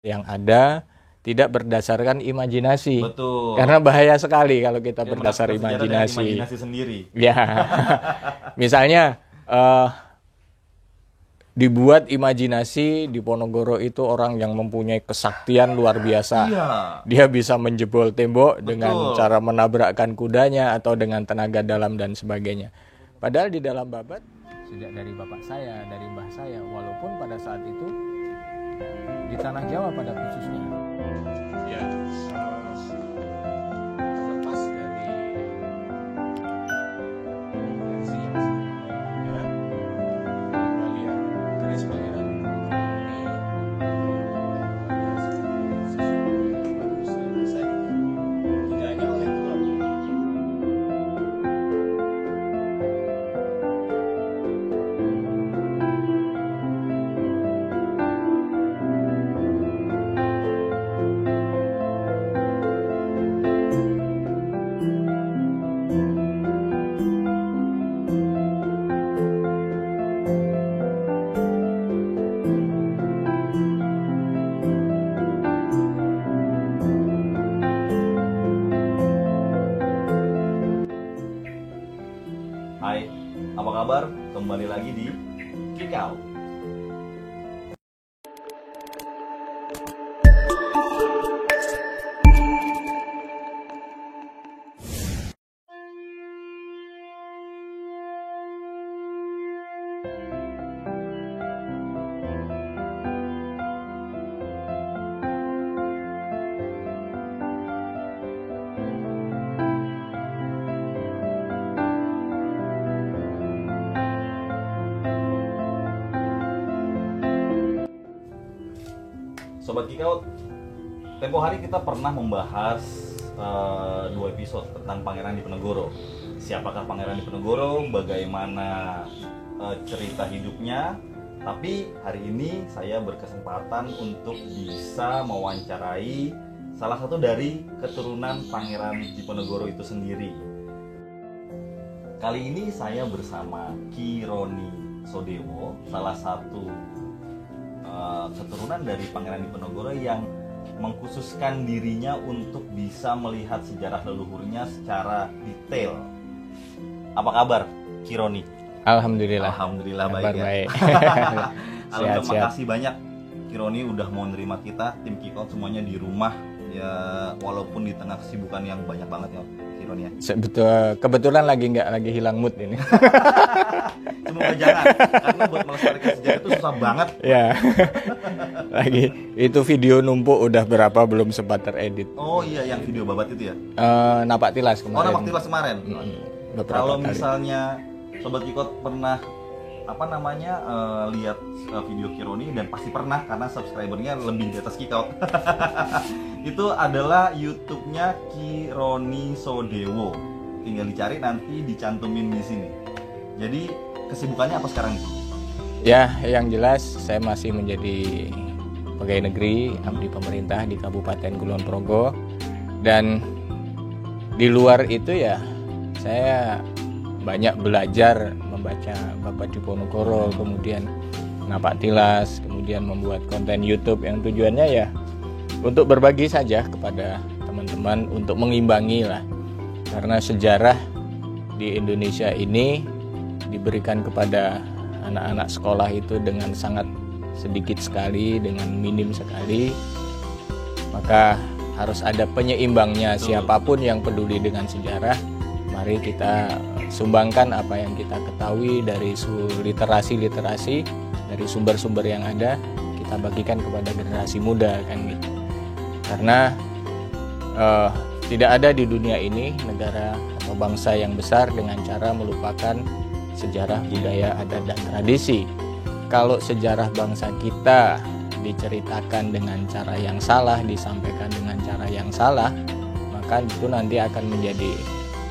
yang ada tidak berdasarkan imajinasi. Betul. Karena bahaya sekali kalau kita Ya, berdasar menafsirkan sejarah dengan imajinasi. imajinasi sendiri. Ya, misalnya dibuat imajinasi di Ponorogo itu orang yang mempunyai kesaktian luar biasa. Iya. Dia bisa menjebol tembok dengan Betul. cara menabrakkan kudanya atau dengan tenaga dalam dan sebagainya. Padahal di dalam babat, sejak dari bapak saya, dari mbah saya, walaupun pada saat itu di tanah Jawa pada khususnya, ya, terlepas dari versi yang sebelumnya, kembalian keris pangeran ini sesuatu yang bagus saya rasa tidak hanya oleh keluarga. Hai, apa kabar? Kembali lagi di Kikau. Sobat Kikau, tempo hari kita pernah membahas 2 episode tentang Pangeran Diponegoro. Siapakah Pangeran Diponegoro, bagaimana cerita hidupnya. Tapi hari ini saya berkesempatan untuk bisa mewawancarai salah satu dari keturunan Pangeran Diponegoro itu sendiri. Kali ini saya bersama Ki Roni Sodewo, salah satu keturunan dari Pangeran Diponegoro yang mengkhususkan dirinya untuk bisa melihat sejarah leluhurnya secara detail. Apa kabar, Ki Roni? Alhamdulillah. Alhamdulillah baik Kabar ya. baik. Alhamdulillah, Sehat-sehat. makasih banyak Ki Roni udah mau nerima kita, tim Kikau semuanya di rumah ya, walaupun di tengah kesibukan yang banyak banget ya Ki Roni ya. Kebetulan nggak lagi hilang mood ini. Semoga jangan, karena buat melestarikan sejarah itu susah banget. Ya. Lagi itu video numpuk udah berapa belum sempat teredit. Oh iya, yang video babat itu ya. Napak tilas Oh, kemarin. Napak Tilas kemarin. Beberapa Kalau kali. misalnya Sobat Kikau pernah lihat video Ki Roni, dan pasti pernah karena subscribernya lebih di atas Kikau. Itu adalah YouTube-nya Ki Roni Sodewo. Tinggal dicari, nanti dicantumin di sini. Jadi kesibukannya apa sekarang nih? Ya, yang jelas saya masih menjadi pegawai negeri abdi pemerintah di Kabupaten Kulon Progo, dan di luar itu ya saya banyak belajar membaca Babat Diponegoro, kemudian Napak Tilas, kemudian membuat konten YouTube yang tujuannya ya untuk berbagi saja kepada teman-teman, untuk mengimbangi lah, karena sejarah di Indonesia ini diberikan kepada anak-anak sekolah itu dengan sangat sedikit sekali, dengan minim sekali. Maka harus ada penyeimbangnya. Siapapun yang peduli dengan sejarah, mari kita sumbangkan apa yang kita ketahui dari literasi dari sumber-sumber yang ada, kita bagikan kepada generasi muda, kan gitu. Karena tidak ada di dunia ini negara atau bangsa yang besar dengan cara melupakan sejarah, budaya, adat, dan tradisi. Kalau sejarah bangsa kita diceritakan dengan cara yang salah, disampaikan dengan cara yang salah, maka itu nanti akan menjadi,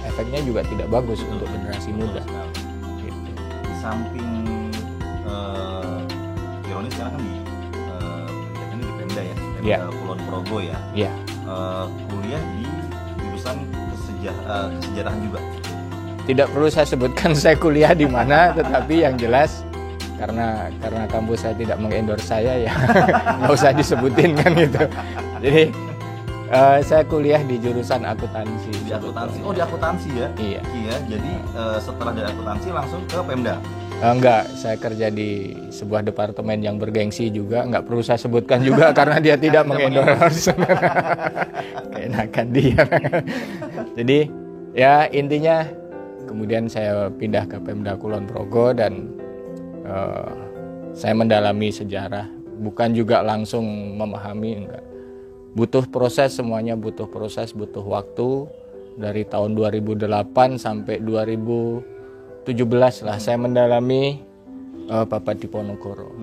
efeknya juga tidak bagus untuk generasi muda. Gitu. Di samping Ki Roni sekarang kan kegiatannya di Pemda ya, Pemda Ya. Kulon Progo ya. Ya, Kuliah di jurusan kesejarahan juga. tidak perlu saya sebutkan saya kuliah di mana, tetapi yang jelas karena kampus saya tidak mengendorse saya ya nggak usah disebutin kan gitu. Jadi saya kuliah di jurusan akuntansi. Di akuntansi. Oh, di akuntansi ya? Iya. Iya. Jadi setelah dari akuntansi langsung ke Pemda. Enggak, saya kerja di sebuah departemen yang bergengsi juga, nggak perlu saya sebutkan juga karena dia tidak mengendorse. Keenakan dia. Jadi ya intinya kemudian saya pindah ke Pemda Kulon Progo dan saya mendalami sejarah, bukan juga langsung memahami, enggak. Butuh proses, semuanya butuh proses, butuh waktu. Dari tahun 2008 sampai 2017 lah saya mendalami Babat Diponegoro.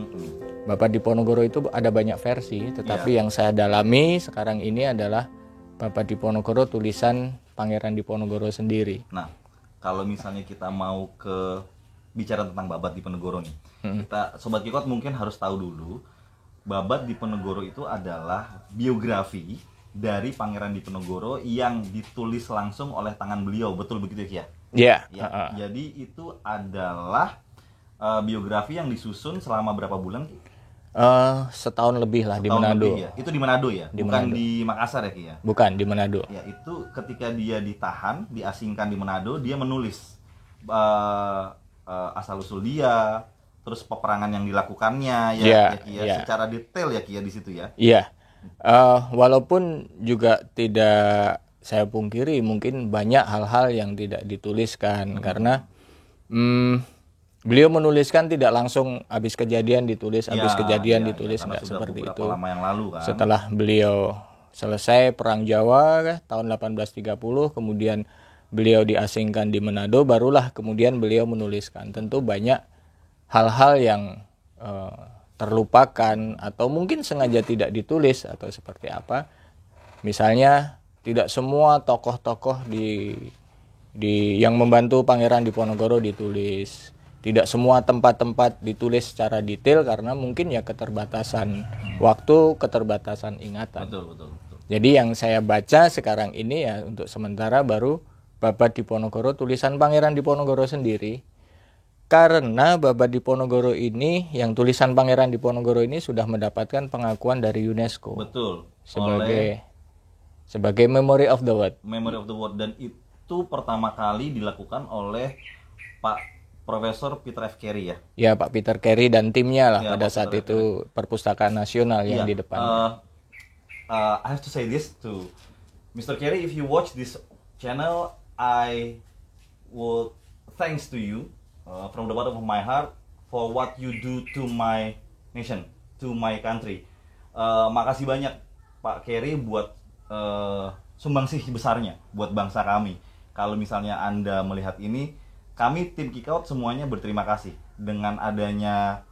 Babat Diponegoro itu ada banyak versi, tetapi yang saya dalami sekarang ini adalah Babat Diponegoro tulisan Pangeran Diponegoro sendiri. Nah, kalau misalnya kita mau bicara tentang Babat Diponegoro nih, kita Sobat Kikot mungkin harus tahu dulu Babat Diponegoro itu adalah biografi dari Pangeran Diponegoro yang ditulis langsung oleh tangan beliau, betul begitu ya? Iya. Ya, jadi itu adalah biografi yang disusun selama berapa bulan? Setahun lebih lah di Manado. Lebih, ya? Itu di Manado ya? Bukan di Makassar ya Ki ya? Bukan, di Manado. Ya, itu ketika dia ditahan, diasingkan di Manado, dia menulis asal-usul dia, terus peperangan yang dilakukannya secara detail ya Ki ya di situ ya. Iya. Walaupun juga tidak saya pungkiri mungkin banyak hal-hal yang tidak dituliskan karena beliau menuliskan tidak langsung habis kejadian ditulis, ditulis, enggak seperti itu. Lama yang lalu kan. Setelah beliau selesai Perang Jawa tahun 1830, kemudian beliau diasingkan di Manado, barulah kemudian beliau menuliskan. Tentu banyak hal-hal yang terlupakan atau mungkin sengaja tidak ditulis atau seperti apa. Misalnya tidak semua tokoh-tokoh yang membantu Pangeran Diponegoro ditulis. Tidak semua tempat-tempat ditulis secara detail karena mungkin ya keterbatasan waktu, keterbatasan ingatan. Betul. Jadi yang saya baca sekarang ini ya untuk sementara baru Babat Diponegoro tulisan Pangeran Diponegoro sendiri. Karena Babat Diponegoro ini, yang tulisan Pangeran Diponegoro ini sudah mendapatkan pengakuan dari UNESCO. Betul. Sebagai Memory of the World. Memory of the World, dan itu pertama kali dilakukan oleh Pak Profesor Peter F. Carey ya. Ya, Pak Peter Carey dan timnya lah pada saat itu Perpustakaan Nasional yang di depan. I have to say this to Mr. Carey, if you watch this channel, I would thanks to you. From the bottom of my heart for what you do to my nation, to my country. Makasih banyak Pak Carey buat sumbangsih besarnya buat bangsa kami. Kalau misalnya Anda melihat ini, kami tim Kikout semuanya berterima kasih. Dengan adanya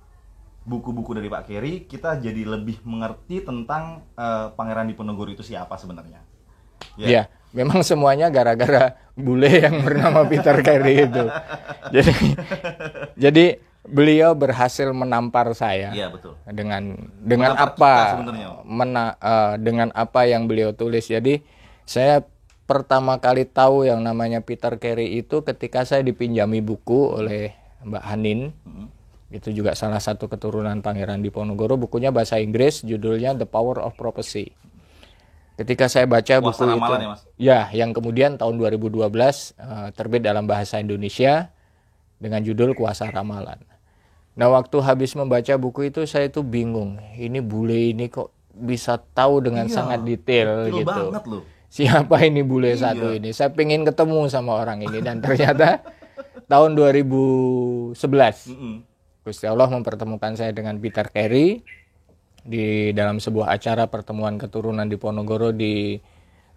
buku-buku dari Pak Carey, kita jadi lebih mengerti tentang Pangeran Diponegoro itu siapa sebenarnya. Ya, memang semuanya gara-gara bule yang bernama Peter Carey itu. Jadi beliau berhasil menampar saya. Iya, betul. Dengan apa yang beliau tulis. Jadi saya pertama kali tahu yang namanya Peter Carey itu ketika saya dipinjami buku oleh Mbak Hanin. Itu juga salah satu keturunan Pangeran Diponegoro. Bukunya bahasa Inggris, judulnya The Power of Prophecy. Ketika saya baca buku itu, ya, yang kemudian tahun 2012 terbit dalam bahasa Indonesia dengan judul Kuasa Ramalan. Nah, waktu habis membaca buku itu saya tuh bingung, ini bule ini kok bisa tahu dengan sangat detail gitu. Banget loh. Siapa ini bule satu ini? Saya pengen ketemu sama orang ini dan ternyata tahun 2011 Gusti Allah mempertemukan saya dengan Peter Carey di dalam sebuah acara pertemuan keturunan Diponegoro di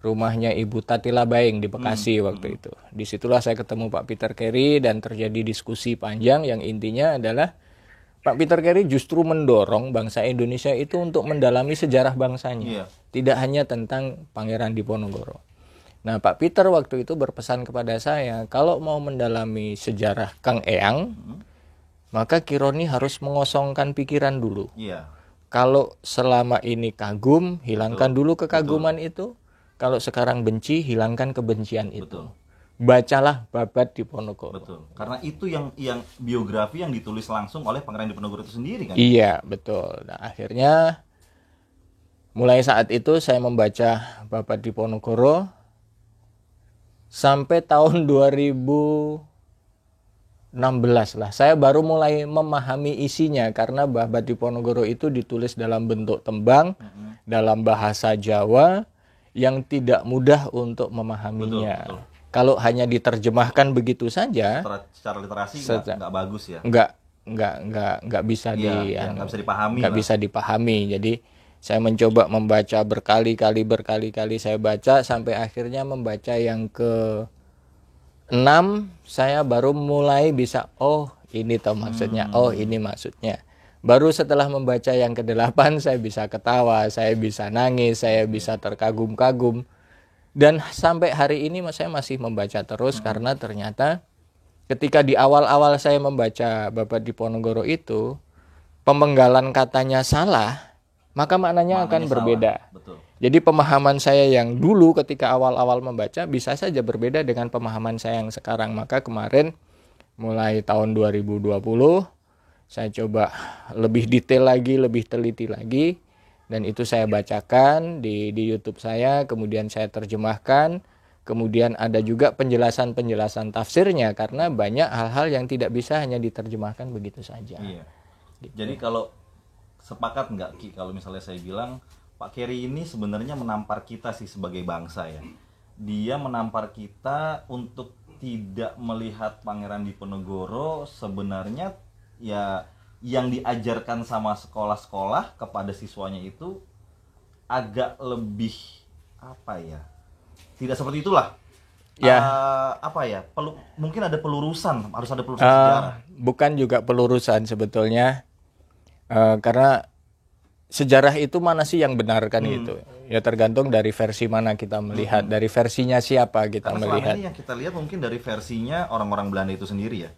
rumahnya Ibu Tatila Baing di Bekasi waktu itu. Disitulah saya ketemu Pak Peter Carey dan terjadi diskusi panjang yang intinya adalah Pak Peter Carey justru mendorong bangsa Indonesia itu untuk mendalami sejarah bangsanya. Tidak hanya tentang Pangeran Diponegoro. Nah, Pak Peter waktu itu berpesan kepada saya, kalau mau mendalami sejarah Kang Eyang, maka Kironi harus mengosongkan pikiran dulu. Kalau selama ini kagum, hilangkan dulu kekaguman itu. Kalau sekarang benci, hilangkan kebencian itu. bacalah Babad Diponegoro. Betul. Karena itu yang biografi yang ditulis langsung oleh Pangeran Diponegoro itu sendiri kan. Iya, betul. Nah, akhirnya mulai saat itu saya membaca Babad Diponegoro sampai tahun 2016 lah. Saya baru mulai memahami isinya karena Babad Diponegoro itu ditulis dalam bentuk tembang, dalam bahasa Jawa yang tidak mudah untuk memahaminya. Betul. Kalau hanya diterjemahkan begitu saja, Secara literasi nggak bagus ya. nggak bisa nggak bisa dipahami. Nggak bisa dipahami. Jadi saya mencoba membaca berkali-kali saya baca sampai akhirnya membaca yang ke-6 saya baru mulai bisa ini toh maksudnya, ini maksudnya. Baru setelah membaca yang ke-8 saya bisa ketawa, saya bisa nangis, saya bisa terkagum-kagum. Dan sampai hari ini saya masih membaca terus karena ternyata ketika di awal-awal saya membaca Babad Diponegoro itu pemenggalan katanya salah, maka maknanya akan berbeda. Betul. Jadi pemahaman saya yang dulu ketika awal-awal membaca bisa saja berbeda dengan pemahaman saya yang sekarang. Maka kemarin mulai tahun 2020 saya coba lebih detail lagi, lebih teliti lagi. Dan itu saya bacakan di YouTube saya, kemudian saya terjemahkan, kemudian ada juga penjelasan-penjelasan tafsirnya karena banyak hal-hal yang tidak bisa hanya diterjemahkan begitu saja. Iya. Gitu. Jadi kalau sepakat nggak Ki kalau misalnya saya bilang Pak Keri ini sebenarnya menampar kita sih sebagai bangsa ya. Dia menampar kita untuk tidak melihat Pangeran Diponegoro sebenarnya ya yang diajarkan sama sekolah-sekolah kepada siswanya itu agak lebih apa ya? Tidak seperti itulah. Ya. Mungkin ada pelurusan, harus ada pelurusan sejarah. Bukan juga pelurusan sebetulnya. Karena sejarah itu mana sih yang benar kan gitu. Ya tergantung dari versi mana kita melihat, dari versinya siapa kita karena melihat. Karena yang kita lihat mungkin dari versinya orang-orang Belanda itu sendiri ya.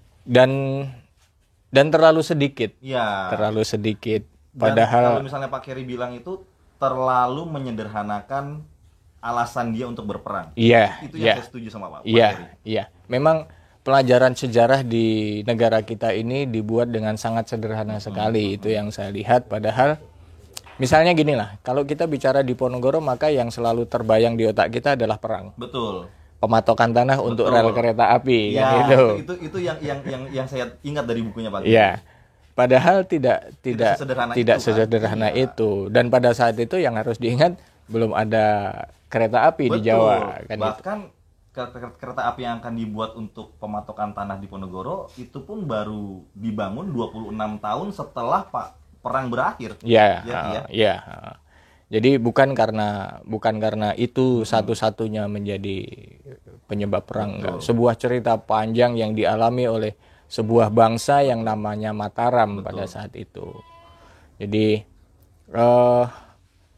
Dan terlalu sedikit. Ya. Terlalu sedikit. Padahal kalau misalnya Pak Keri bilang itu terlalu menyederhanakan alasan dia untuk berperang. Iya. Itu yang saya setuju sama Pak Iya, Keri. Iya. Memang pelajaran sejarah di negara kita ini dibuat dengan sangat sederhana sekali. Itu yang saya lihat. Padahal misalnya gini lah, kalau kita bicara Diponegoro maka yang selalu terbayang di otak kita adalah perang. Betul. Pematokan tanah untuk rel kereta api ya, kan itu yang saya ingat dari bukunya Pak. Iya. Padahal tidak sesederhana itu. Dan pada saat itu yang harus diingat belum ada kereta api. Betul. Di Jawa kan. Bahkan kereta api yang akan dibuat untuk pematokan tanah Diponegoro itu pun baru dibangun 26 tahun setelah perang berakhir. Iya. Jadi bukan karena itu satu-satunya menjadi penyebab perang. Enggak. Sebuah cerita panjang yang dialami oleh sebuah bangsa yang namanya Mataram. Betul. Pada saat itu. Jadi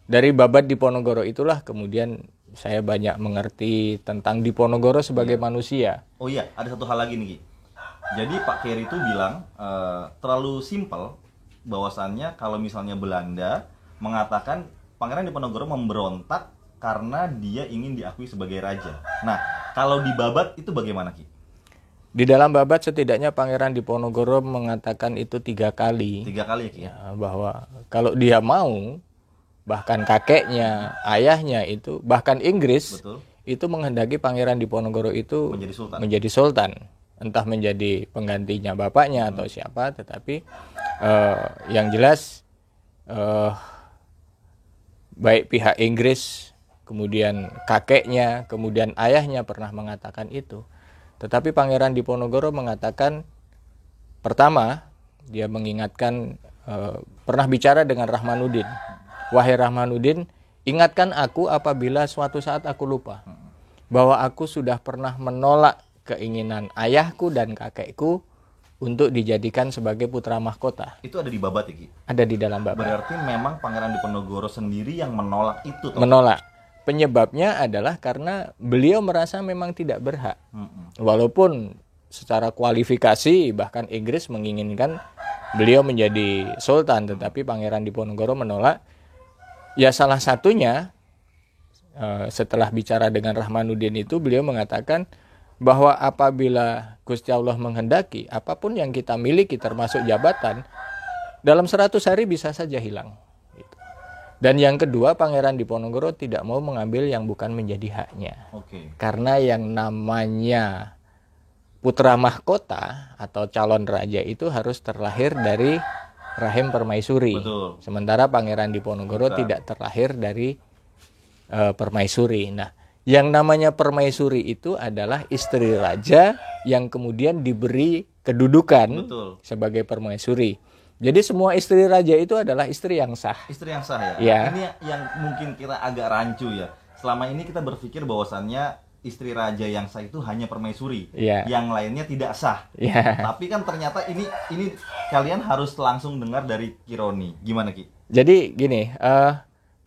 dari Babad Diponegoro itulah kemudian saya banyak mengerti tentang Diponegoro sebagai manusia. Oh iya, ada satu hal lagi nih. Jadi Pak Keri itu bilang terlalu simpel bahwasannya kalau misalnya Belanda mengatakan Pangeran Diponegoro memberontak karena dia ingin diakui sebagai raja. Nah, kalau di Babad itu bagaimana Ki? Di dalam Babad setidaknya Pangeran Diponegoro mengatakan itu 3 kali. 3 kali ya Ki? Ya, bahwa kalau dia mau, bahkan kakeknya, ayahnya itu, bahkan Inggris, betul, itu menghendaki Pangeran Diponegoro itu menjadi sultan. Entah menjadi penggantinya bapaknya atau siapa, tetapi yang jelas baik pihak Inggris, kemudian kakeknya, kemudian ayahnya pernah mengatakan itu. Tetapi Pangeran Diponegoro mengatakan, pertama, dia mengingatkan, pernah bicara dengan Rahmanuddin. Wahai Rahmanuddin, ingatkan aku apabila suatu saat aku lupa. Bahwa aku sudah pernah menolak keinginan ayahku dan kakekku untuk dijadikan sebagai putra mahkota. Itu ada di Babad ya Ki? Ada di dalam Babad. Berarti memang Pangeran Diponegoro sendiri yang menolak itu toh? Menolak. Penyebabnya adalah karena beliau merasa memang tidak berhak. Walaupun secara kualifikasi bahkan Inggris menginginkan beliau menjadi sultan, tetapi Pangeran Diponegoro menolak. Ya salah satunya setelah bicara dengan Rahmanuddin itu beliau mengatakan bahwa apabila Gusti Allah menghendaki, apapun yang kita miliki termasuk jabatan, dalam 100 hari bisa saja hilang. Gitu. Dan yang kedua, Pangeran Diponegoro tidak mau mengambil yang bukan menjadi haknya. Karena yang namanya putra mahkota atau calon raja itu harus terlahir dari rahim permaisuri. Betul. Sementara Pangeran Diponegoro tidak terlahir dari permaisuri. Nah, yang namanya permaisuri itu adalah istri raja yang kemudian diberi kedudukan sebagai permaisuri. Jadi semua istri raja itu adalah istri yang sah. Istri yang sah ya? Ya. Ini yang mungkin kita agak rancu ya. Selama ini kita berpikir bahwasannya istri raja yang sah itu hanya permaisuri, yang lainnya tidak sah. Tapi kan ternyata ini kalian harus langsung dengar dari Ki Roni. Gimana Ki? Jadi gini,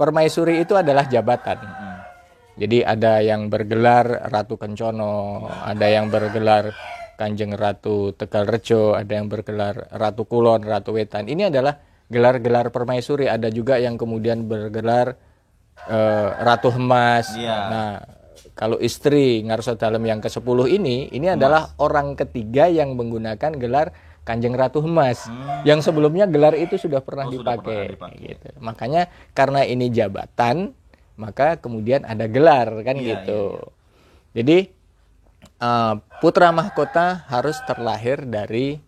permaisuri itu adalah jabatan. Jadi ada yang bergelar Ratu Kencono, ada yang bergelar Kanjeng Ratu Tegalrejo, ada yang bergelar Ratu Kulon, Ratu Wetan. Ini adalah gelar-gelar permaisuri. Ada juga yang kemudian bergelar Ratu Hemas. Nah, kalau istri Ngarso Dalem yang ke-10 ini adalah orang ketiga yang menggunakan gelar Kanjeng Ratu Hemas. Yang sebelumnya gelar itu sudah pernah dipakai. Gitu. Makanya karena ini jabatan, maka kemudian ada gelar kan gitu. Jadi putra mahkota harus terlahir dari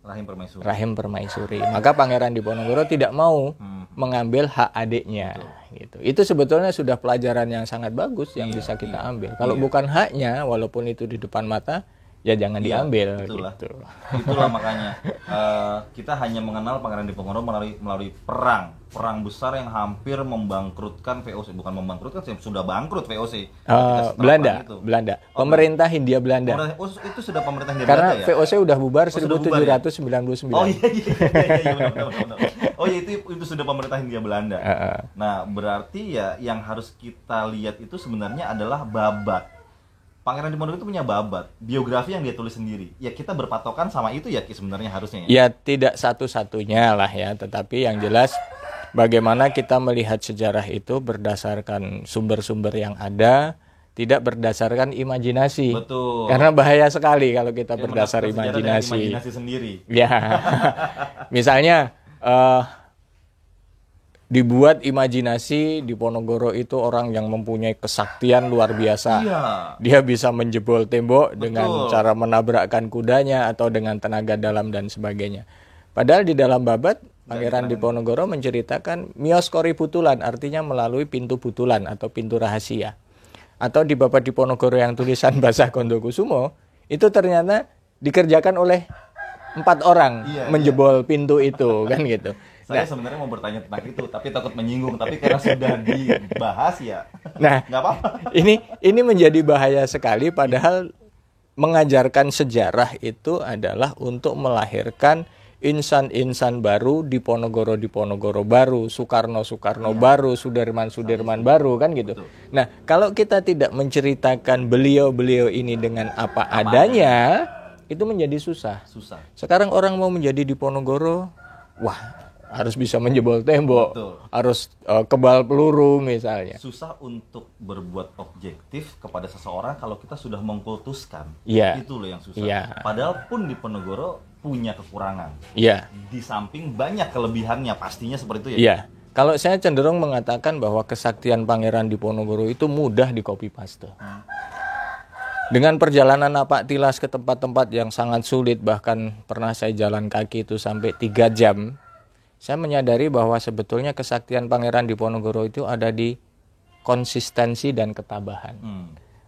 rahim permaisuri. Maka Pangeran Diponegoro tidak mau mengambil hak adiknya. Gitu. Itu sebetulnya sudah pelajaran yang sangat bagus yang bisa kita ambil. Kalau bukan haknya, walaupun itu di depan mata, ya jangan diambil. Itulah makanya kita hanya mengenal Pangeran Diponegoro melalui perang besar yang hampir membangkrutkan VOC. Bukan membangkrutkan, sudah bangkrut VOC. Belanda. Pemerintah Hindia Belanda. Itu sudah pemerintah Hindia Belanda ya? Karena VOC udah bubar 1799. Oh iya, benar. Oh iya, itu sudah pemerintah Hindia Belanda. Nah, berarti ya yang harus kita lihat itu sebenarnya adalah babat. Pangeran Diponegoro itu punya babat, biografi yang dia tulis sendiri. Ya kita berpatokan sama itu ya sebenarnya harusnya. Ya tidak satu-satunya lah ya, tetapi yang jelas bagaimana kita melihat sejarah itu berdasarkan sumber-sumber yang ada, tidak berdasarkan imajinasi. Betul. Karena bahaya sekali kalau kita berdasar imajinasi. Imajinasi sendiri. Ya, misalnya dibuat imajinasi Diponegoro itu orang yang mempunyai kesaktian luar biasa. Dia bisa menjebol tembok dengan cara menabrakkan kudanya atau dengan tenaga dalam dan sebagainya. Padahal di dalam babat Pangeran Diponegoro menceritakan Mioskori Butulan, artinya melalui pintu butulan atau pintu rahasia. Atau di babat Diponegoro yang tulisan Basah Kondokusumo itu ternyata dikerjakan oleh 4 orang menjebol pintu itu kan gitu. Saya sebenarnya mau bertanya tentang itu, tapi takut menyinggung. Tapi karena sudah dibahas ya, nggak apa-apa. Ini menjadi bahaya sekali. Padahal mengajarkan sejarah itu adalah untuk melahirkan insan-insan baru, Diponegoro baru, Soekarno baru, Sudirman baru kan gitu. Nah, kalau kita tidak menceritakan beliau-beliau ini dengan apa adanya, itu menjadi susah. Sekarang orang mau menjadi Diponegoro, wah, harus bisa menjebol tembok, harus kebal peluru misalnya. Susah untuk berbuat objektif kepada seseorang kalau kita sudah mengkultuskan. Itu loh yang susah. Padahal pun Diponegoro punya kekurangan. Di samping banyak kelebihannya, pastinya seperti itu ya. Kalau saya cenderung mengatakan bahwa kesaktian Pangeran Diponegoro itu mudah di copy paste. Dengan perjalanan napak tilas ke tempat-tempat yang sangat sulit, bahkan pernah saya jalan kaki itu sampai 3 jam. Saya menyadari bahwa sebetulnya kesaktian Pangeran Diponegoro itu ada di konsistensi dan ketabahan.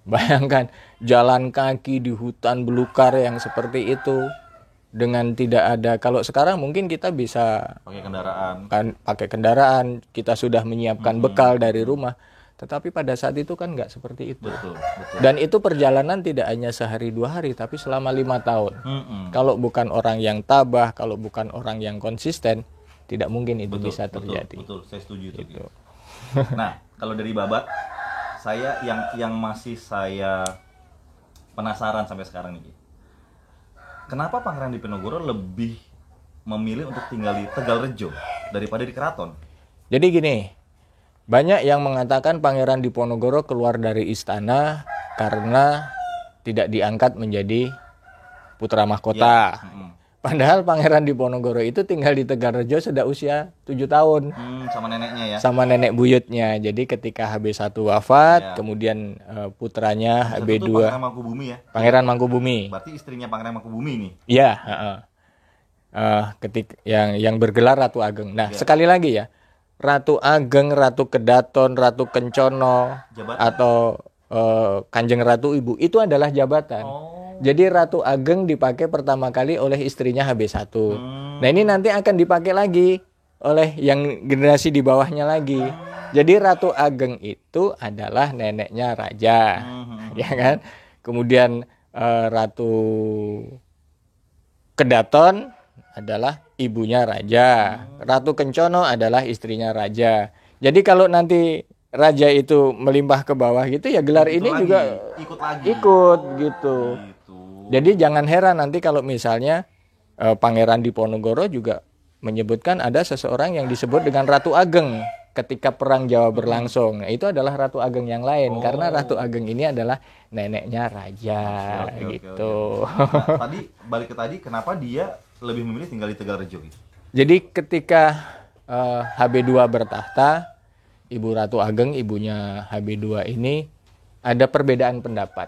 Bayangkan jalan kaki di hutan belukar yang seperti itu dengan tidak ada. Kalau sekarang mungkin kita bisa pakai kendaraan, kita sudah menyiapkan bekal dari rumah. Tetapi pada saat itu kan nggak seperti itu. Dan itu perjalanan tidak hanya sehari 2 hari, tapi selama 5 tahun. Kalau bukan orang yang tabah, kalau bukan orang yang konsisten, tidak mungkin itu bisa terjadi. Betul, saya setuju itu. Nah, kalau dari babat, saya yang masih saya penasaran sampai sekarang nih. Kenapa Pangeran Diponegoro lebih memilih untuk tinggal di Tegalrejo daripada di Keraton? Jadi gini, banyak yang mengatakan Pangeran Diponegoro keluar dari istana karena tidak diangkat menjadi putra mahkota. Padahal Pangeran Diponegoro itu tinggal di Tegalrejo sudah usia 7 tahun. Sama neneknya ya. Sama nenek buyutnya. Jadi ketika HB1 wafat, kemudian putranya HB2 Pangeran Mangkubumi ya. Pangeran Mangkubumi. Berarti istrinya Pangeran Mangkubumi nih. Iya, ketika yang bergelar Ratu Ageng. Nah, sekali lagi ya. Ratu Ageng, Ratu Kedaton, Ratu Kencono atau Kanjeng Ratu Ibu itu adalah jabatan. Jadi Ratu Ageng dipakai pertama kali oleh istrinya HB1. Nah, ini nanti akan dipakai lagi oleh yang generasi di bawahnya lagi. Jadi Ratu Ageng itu adalah neneknya raja. Ya kan? Kemudian Ratu Kedaton adalah ibunya raja. Ratu Kencono adalah istrinya raja. Jadi kalau nanti raja itu melimpah ke bawah gitu ya gelar ini lagi, juga ikut gitu. Jadi jangan heran nanti kalau misalnya Pangeran Diponegoro juga menyebutkan ada seseorang yang disebut dengan Ratu Ageng ketika perang Jawa berlangsung. Nah, itu adalah Ratu Ageng yang lain karena Ratu Ageng ini adalah neneknya raja gitu. Nah, tadi balik ke tadi kenapa dia lebih memilih tinggal di Tegalrejo gitu? Jadi ketika HB2 bertahta, Ibu Ratu Ageng, ibunya HB2 ini ada perbedaan pendapat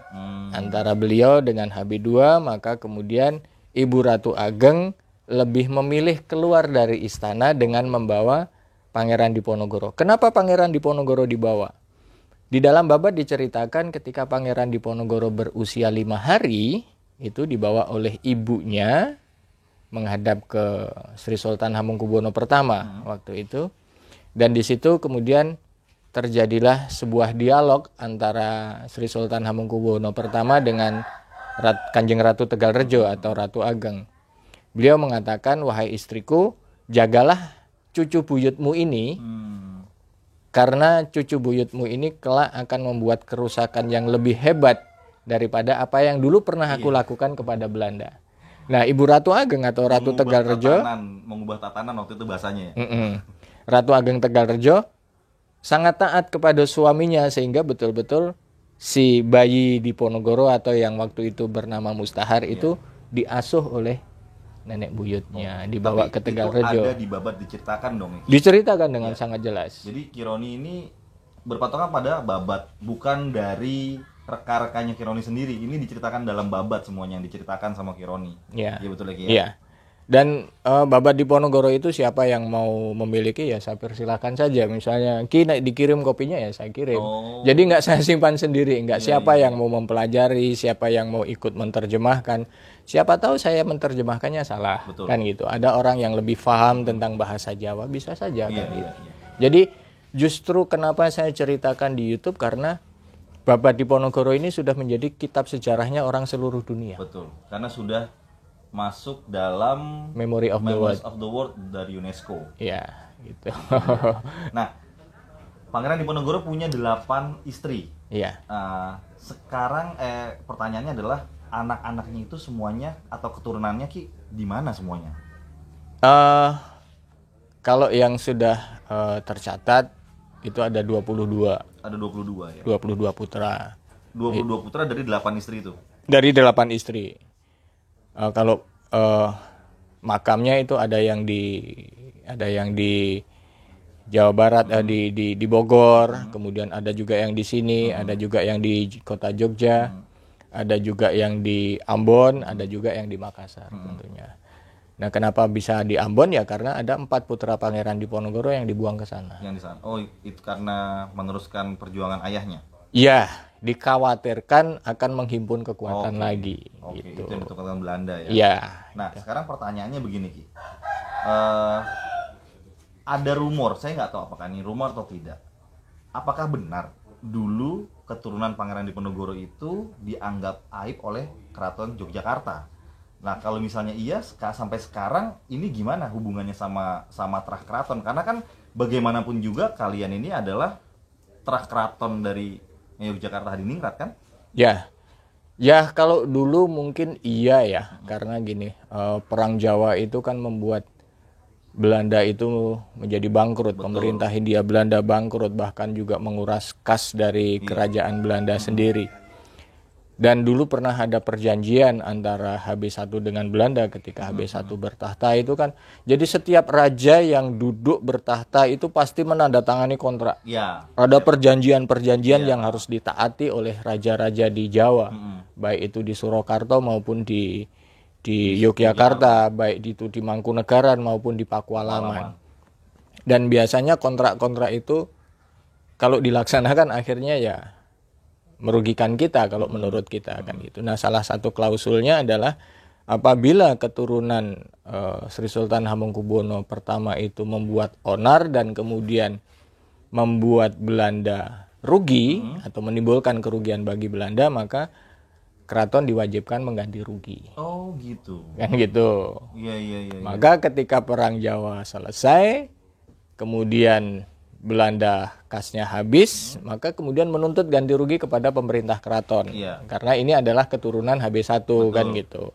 antara beliau dengan HB2, maka kemudian Ibu Ratu Ageng lebih memilih keluar dari istana dengan membawa Pangeran Diponegoro. Kenapa Pangeran Diponegoro dibawa? Di dalam babat diceritakan ketika Pangeran Diponegoro berusia 5 hari, itu dibawa oleh ibunya menghadap ke Sri Sultan Hamengkubuwono I waktu itu. Dan di situ kemudian terjadilah sebuah dialog antara Sri Sultan Hamengkubuwono I dengan Kanjeng Ratu Tegalrejo atau Ratu Ageng. Beliau mengatakan, wahai istriku, jagalah cucu buyutmu ini, karena cucu buyutmu ini kelak akan membuat kerusakan yang lebih hebat daripada apa yang dulu pernah aku lakukan kepada Belanda. Nah, Ibu Ratu Ageng atau Ratu Tegalrejo, mengubah tatanan waktu itu bahasanya ya. Ratu Ageng Tegalrejo sangat taat kepada suaminya sehingga betul-betul si bayi Diponegoro atau yang waktu itu bernama Mustahar itu diasuh oleh nenek buyutnya, dibawa ke Tegalrejo. Itu ada di babat diceritakan dong. Diceritakan dengan sangat jelas. Jadi Kironi ini berpatokan pada babat, bukan dari reka-rekanya Kironi sendiri. Ini diceritakan dalam babat semuanya yang diceritakan sama Kironi. Iya betul lagi ya. Iya. Dan babat Diponegoro itu siapa yang mau memiliki ya saya persilakan saja. Misalnya dikirim kopinya ya saya kirim. Jadi nggak saya simpan sendiri. Siapa yang mau mempelajari, siapa yang mau ikut menerjemahkan. Siapa tahu saya menerjemahkannya salah. Betul. Kan gitu. Ada orang yang lebih paham tentang bahasa Jawa, bisa saja kan gitu. Jadi justru kenapa saya ceritakan di YouTube karena babat Diponegoro ini sudah menjadi kitab sejarahnya orang seluruh dunia. Betul. Karena sudah masuk dalam Memory of the World dari UNESCO. Iya, gitu. Nah, Pangeran Diponegoro punya 8 istri. Iya. Sekarang pertanyaannya adalah anak-anaknya itu semuanya atau keturunannya di mana semuanya? Kalau yang sudah tercatat itu ada 22. Ada 22 ya. 22 putra. 22 putra dari 8 istri itu. Dari 8 istri. Kalau makamnya itu ada yang di Jawa Barat, di Bogor, kemudian ada juga yang di sini, ada juga yang di kota Jogja, ada juga yang di Ambon, ada juga yang di Makassar tentunya. Nah, kenapa bisa di Ambon ya karena ada 4 putra Pangeran Diponegoro yang dibuang ke sana. Yang di sana. Oh, itu karena meneruskan perjuangan ayahnya. Iya, dikhawatirkan akan menghimpun kekuatan lagi. Gitu. Itu yang ditemukan Belanda ya. Iya. Nah, sekarang pertanyaannya begini Ki. Ada rumor, saya nggak tahu apakah ini rumor atau tidak. Apakah benar dulu keturunan Pangeran Diponegoro itu dianggap aib oleh Keraton Yogyakarta? Nah, kalau misalnya iya, sampai sekarang ini gimana hubungannya sama terah keraton? Karena kan bagaimanapun juga kalian ini adalah terah keraton dari Yogyakarta Hadiningrat kan? Ya kalau dulu mungkin iya ya, karena gini, perang Jawa itu kan membuat Belanda itu menjadi bangkrut. Betul. Pemerintah Hindia Belanda bangkrut, bahkan juga menguras kas dari kerajaan Belanda sendiri. Dan dulu pernah ada perjanjian antara HB1 dengan Belanda ketika HB1 bertahta itu kan. Jadi setiap raja yang duduk bertahta itu pasti menandatangani kontrak. Ya. Ada perjanjian-perjanjian yang harus ditaati oleh raja-raja di Jawa. Baik itu di Surakarta maupun di Yogyakarta, baik itu di Mangkunegaran maupun di Pakualaman. Dan biasanya kontrak-kontrak itu kalau dilaksanakan akhirnya ya merugikan kita kalau menurut kita kan gitu. Nah, salah satu klausulnya adalah apabila keturunan Sri Sultan Hamengkubuwono pertama itu membuat onar dan kemudian membuat Belanda rugi atau menimbulkan kerugian bagi Belanda, maka keraton diwajibkan mengganti rugi. Oh gitu. Kan gitu. Iya. Maka ketika Perang Jawa selesai, kemudian Belanda kasnya habis, maka kemudian menuntut ganti rugi kepada pemerintah keraton. Iya. Karena ini adalah keturunan HB1 kan gitu.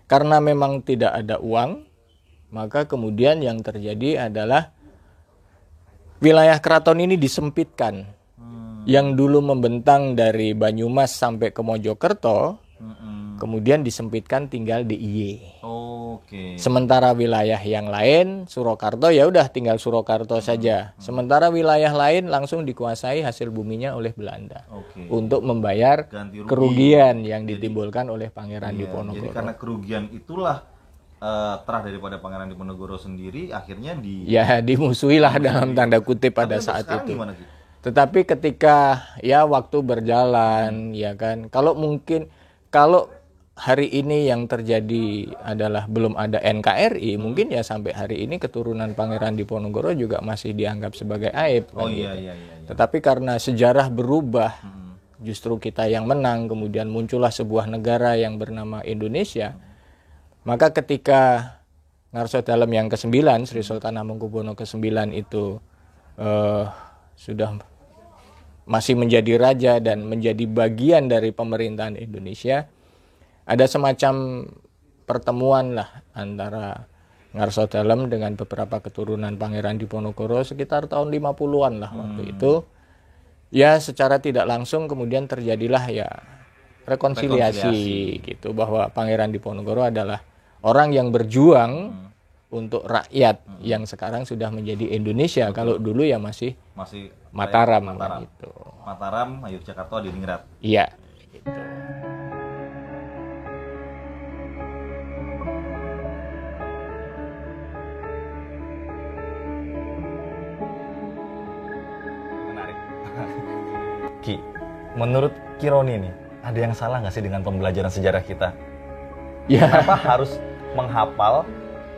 Karena memang tidak ada uang, maka kemudian yang terjadi adalah wilayah keraton ini disempitkan. Yang dulu membentang dari Banyumas sampai ke Mojokerto, kemudian disempitkan tinggal DIY. Oke. Sementara wilayah yang lain, Surakarta ya udah tinggal Surakarta saja. Sementara wilayah lain langsung dikuasai hasil buminya oleh Belanda. Untuk membayar Ganti rugi. kerugian yang ditimbulkan oleh Pangeran Diponegoro. Jadi karena kerugian itulah terah daripada Pangeran Diponegoro sendiri akhirnya dimusuhilah dalam tanda kutip pada Tapi saat sekarang itu. gimana, Ki? Tetapi ketika ya waktu berjalan ya kan, kalau hari ini yang terjadi adalah belum ada NKRI, mungkin ya sampai hari ini keturunan Pangeran Diponegoro juga masih dianggap sebagai aib. Oh kan iya, gitu. iya. Tetapi karena sejarah berubah, justru kita yang menang, kemudian muncullah sebuah negara yang bernama Indonesia. Maka ketika Ngarso Dalem yang ke-9, Sri Sultan Hamengkubuwono ke-9 itu sudah masih menjadi raja dan menjadi bagian dari pemerintahan Indonesia, ada semacam pertemuan lah antara Ngarso Dalem dengan beberapa keturunan Pangeran Diponegoro sekitar tahun 50-an lah waktu itu. Ya secara tidak langsung kemudian terjadilah ya rekonsiliasi gitu, bahwa Pangeran Diponegoro adalah orang yang berjuang untuk rakyat yang sekarang sudah menjadi Indonesia. Kalau dulu ya masih Mataram. Gitu. Mataram, Yogyakarta, Diningrat. Iya. Gitu. Menarik. Ki, menurut Ki Roni nih, ada yang salah nggak sih dengan pembelajaran sejarah kita? Ya. Kenapa harus menghafal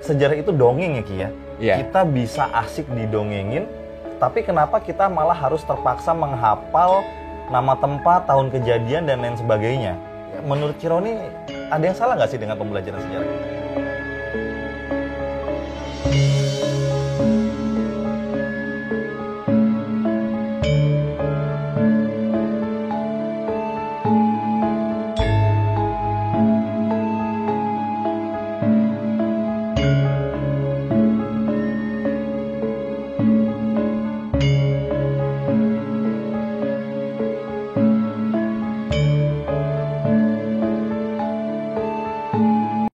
sejarah itu dongeng ya Ki ya? Ya. Kita bisa asik didongengin, tapi kenapa kita malah harus terpaksa menghafal nama tempat, tahun kejadian, dan lain sebagainya? Menurut Ki Roni, ada yang salah nggak sih dengan pembelajaran sejarah kita?